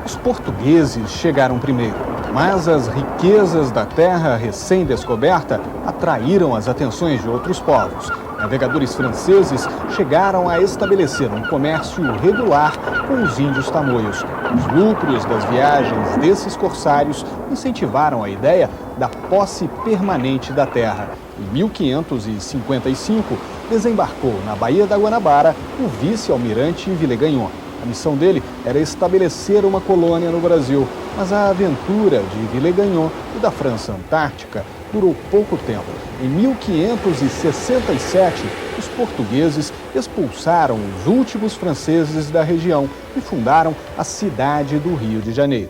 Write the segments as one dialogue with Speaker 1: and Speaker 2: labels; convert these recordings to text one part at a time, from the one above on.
Speaker 1: Os portugueses chegaram primeiro, mas as riquezas da terra recém-descoberta atraíram as atenções de outros povos. Navegadores franceses chegaram a estabelecer um comércio regular com os índios tamoios. Os lucros das viagens desses corsários incentivaram a ideia da posse permanente da terra. Em 1555, desembarcou na Baía da Guanabara o vice-almirante Villegagnon. A missão dele era estabelecer uma colônia no Brasil, mas a aventura de Villegagnon e da França Antártica durou pouco tempo. Em 1567, os portugueses expulsaram os últimos franceses da região e fundaram a cidade do Rio de Janeiro.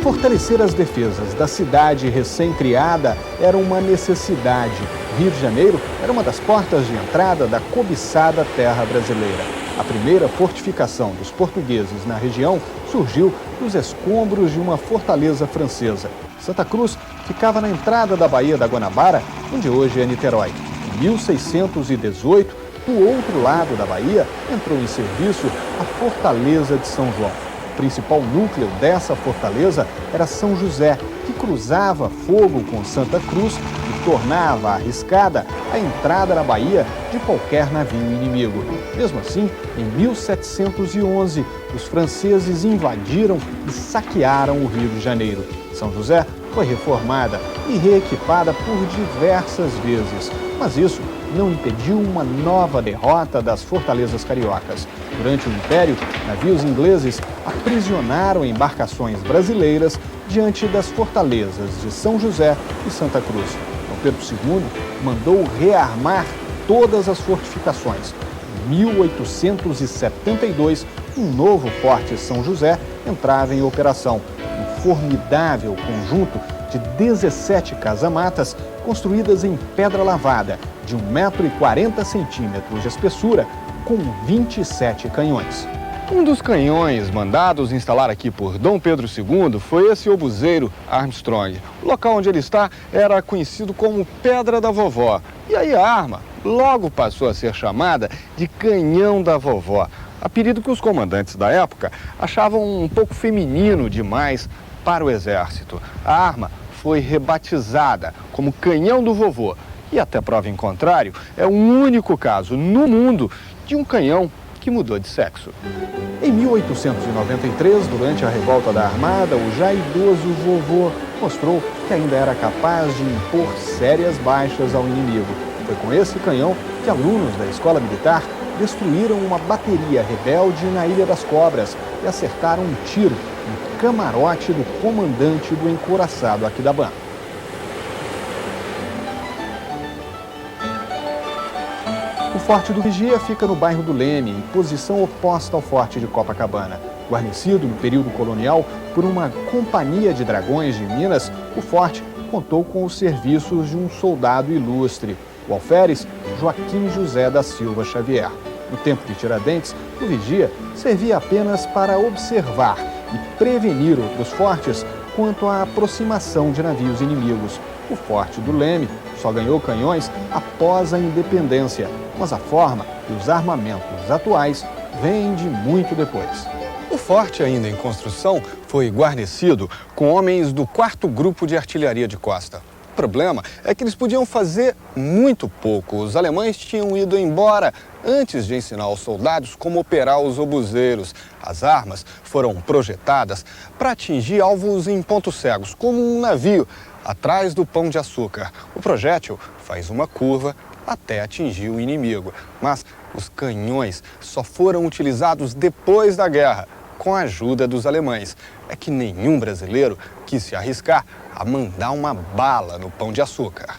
Speaker 1: Fortalecer as defesas da cidade recém-criada era uma necessidade. O Rio de Janeiro era uma das portas de entrada da cobiçada terra brasileira. A primeira fortificação dos portugueses na região surgiu dos escombros de uma fortaleza francesa. Santa Cruz ficava na entrada da Baía da Guanabara, onde hoje é Niterói. Em 1618, do outro lado da Baía, entrou em serviço a Fortaleza de São João. O principal núcleo dessa fortaleza era São José, que cruzava fogo com Santa Cruz e tornava arriscada a entrada na Bahia de qualquer navio inimigo. Mesmo assim, em 1711, os franceses invadiram e saquearam o Rio de Janeiro. São José foi reformada e reequipada por diversas vezes, mas isso não impediu uma nova derrota das fortalezas cariocas. Durante o Império, navios ingleses aprisionaram embarcações brasileiras diante das fortalezas de São José e Santa Cruz. Dom Pedro II mandou rearmar todas as fortificações. Em 1872, um novo Forte São José entrava em operação. Um formidável conjunto de 17 casamatas construídas em pedra lavada, de 1,40 m de espessura, com 27 canhões. Um dos canhões mandados instalar aqui por Dom Pedro II foi esse obuseiro Armstrong. O local onde ele está era conhecido como Pedra da Vovó. E aí a arma logo passou a ser chamada de Canhão da Vovó. Apelido que os comandantes da época achavam um pouco feminino demais para o exército. A arma foi rebatizada como Canhão do Vovô. E até prova em contrário, é o único caso no mundo de um canhão que mudou de sexo. Em 1893, durante a revolta da Armada, o já idoso vovô mostrou que ainda era capaz de impor sérias baixas ao inimigo. Foi com esse canhão que alunos da escola militar destruíram uma bateria rebelde na Ilha das Cobras e acertaram um tiro no camarote do comandante do encouraçado Aquidauã. O Forte do Vigia fica no bairro do Leme, em posição oposta ao Forte de Copacabana. Guarnecido no período colonial por uma companhia de dragões de Minas, o forte contou com os serviços de um soldado ilustre, o alferes Joaquim José da Silva Xavier. No tempo de Tiradentes, o vigia servia apenas para observar e prevenir outros fortes quanto à aproximação de navios inimigos. O Forte do Leme só ganhou canhões após a independência, mas a forma e os armamentos atuais vêm de muito depois. O forte, ainda em construção, foi guarnecido com homens do 4º Grupo de Artilharia de Costa. O problema é que eles podiam fazer muito pouco. Os alemães tinham ido embora antes de ensinar aos soldados como operar os obuseiros. As armas foram projetadas para atingir alvos em pontos cegos, como um navio atrás do Pão de Açúcar. O projétil faz uma curva até atingir o inimigo. Mas os canhões só foram utilizados depois da guerra, com a ajuda dos alemães. É que nenhum brasileiro quis se arriscar a mandar uma bala no Pão de Açúcar.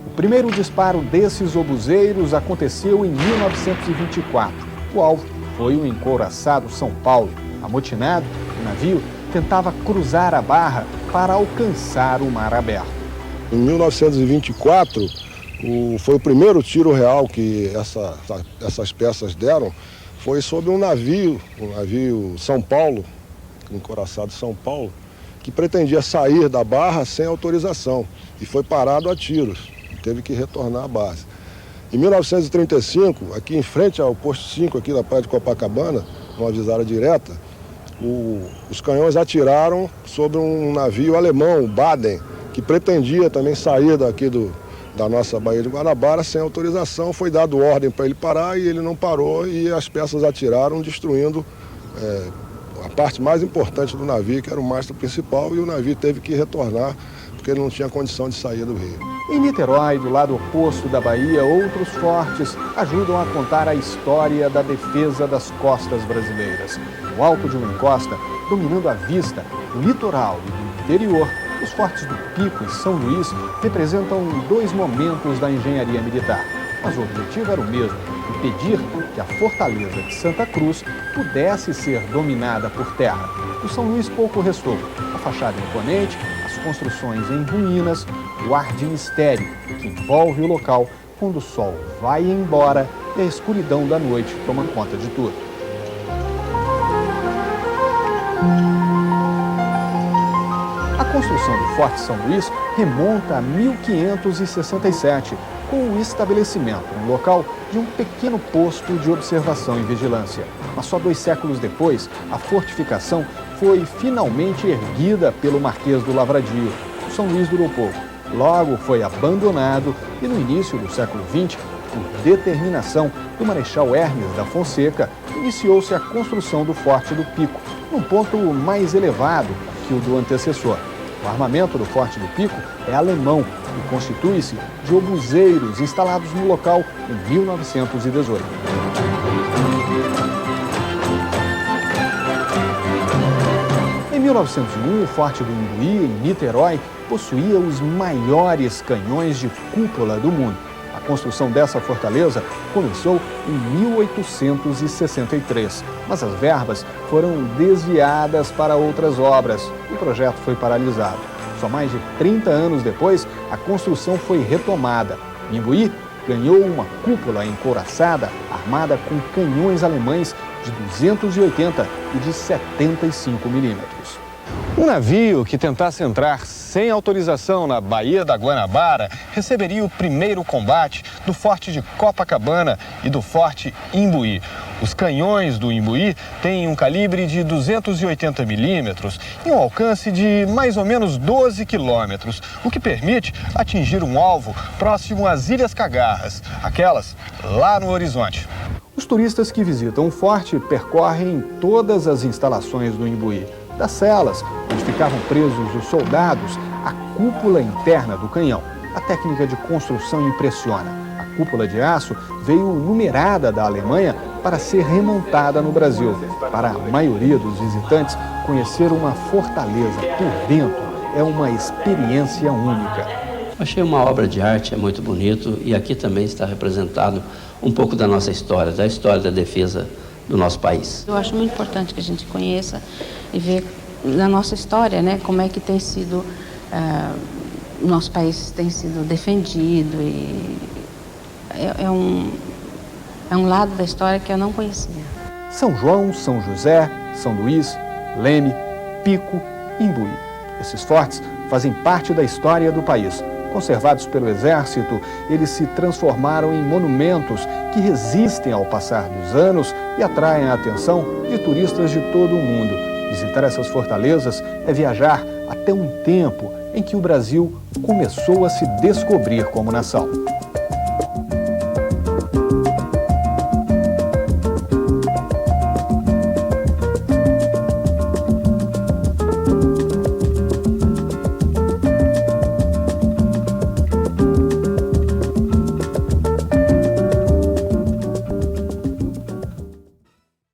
Speaker 1: O primeiro disparo desses obuseiros aconteceu em 1924. O alvo foi o encouraçado São Paulo. Amotinado, o navio tentava cruzar a barra para alcançar o mar aberto.
Speaker 2: Em 1924, Foi o primeiro tiro real que essas peças deram, foi sobre um navio São Paulo, encoraçado São Paulo, que pretendia sair da barra sem autorização e foi parado a tiros, teve que retornar à base. Em 1935, aqui em frente ao posto 5 aqui da praia de Copacabana, numa avisada direta, os canhões atiraram sobre um navio alemão, o Baden, que pretendia também sair daqui da nossa Baía de Guanabara sem autorização. Foi dado ordem para ele parar e ele não parou e as peças atiraram, destruindo a parte mais importante do navio, que era o mastro principal, e o navio teve que retornar porque ele não tinha condição de sair do rio.
Speaker 1: Em Niterói, do lado oposto da Bahia, outros fortes ajudam a contar a história da defesa das costas brasileiras. No alto de uma encosta, dominando a vista do litoral e do interior, os fortes do Pico e São Luís representam dois momentos da engenharia militar. Mas o objetivo era o mesmo: impedir que a fortaleza de Santa Cruz pudesse ser dominada por terra. Do São Luís pouco restou. A fachada imponente, as construções em ruínas, o ar de mistério que envolve o local quando o sol vai embora e a escuridão da noite toma conta de tudo. A construção do Forte São Luís remonta a 1567, com o estabelecimento no local de um pequeno posto de observação e vigilância. Mas só 2 séculos depois, a fortificação foi finalmente erguida pelo Marquês do Lavradio. O São Luís durou pouco. Logo foi abandonado e no início do século XX, por determinação do Marechal Hermes da Fonseca, iniciou-se a construção do Forte do Pico, num ponto mais elevado que o do antecessor. O armamento do Forte do Pico é alemão e constitui-se de obuseiros instalados no local em 1918. Em 1901, o Forte do Imbuí, em Niterói, possuía os maiores canhões de cúpula do mundo. A construção dessa fortaleza começou em 1863, mas as verbas foram desviadas para outras obras. O projeto foi paralisado. Só mais de 30 anos depois, a construção foi retomada. Imbuí ganhou uma cúpula encouraçada, armada com canhões alemães de 280 e de 75 milímetros. Um navio que tentasse entrar sem autorização na Baía da Guanabara receberia o primeiro combate do Forte de Copacabana e do Forte Imbuí. Os canhões do Imbuí têm um calibre de 280 milímetros e um alcance de mais ou menos 12 quilômetros, o que permite atingir um alvo próximo às Ilhas Cagarras, aquelas lá no horizonte. Os turistas que visitam o forte percorrem todas as instalações do Imbuí. Das celas, onde ficavam presos os soldados, à cúpula interna do canhão. A técnica de construção impressiona. A cúpula de aço veio numerada da Alemanha para ser remontada no Brasil. Para a maioria dos visitantes, conhecer uma fortaleza por dentro é uma experiência única.
Speaker 3: Achei uma obra de arte, é muito bonito, e aqui também está representado um pouco da nossa história, da história da defesa do nosso país.
Speaker 4: Eu acho muito importante que a gente conheça e ver na nossa história, né, como é que tem sido, o nosso país tem sido defendido, e é um lado da história que eu não conhecia.
Speaker 1: São João, São José, São Luís, Leme, Pico, Imbuí. Esses fortes fazem parte da história do país. Conservados pelo Exército, eles se transformaram em monumentos que resistem ao passar dos anos e atraem a atenção de turistas de todo o mundo. Visitar essas fortalezas é viajar até um tempo em que o Brasil começou a se descobrir como nação.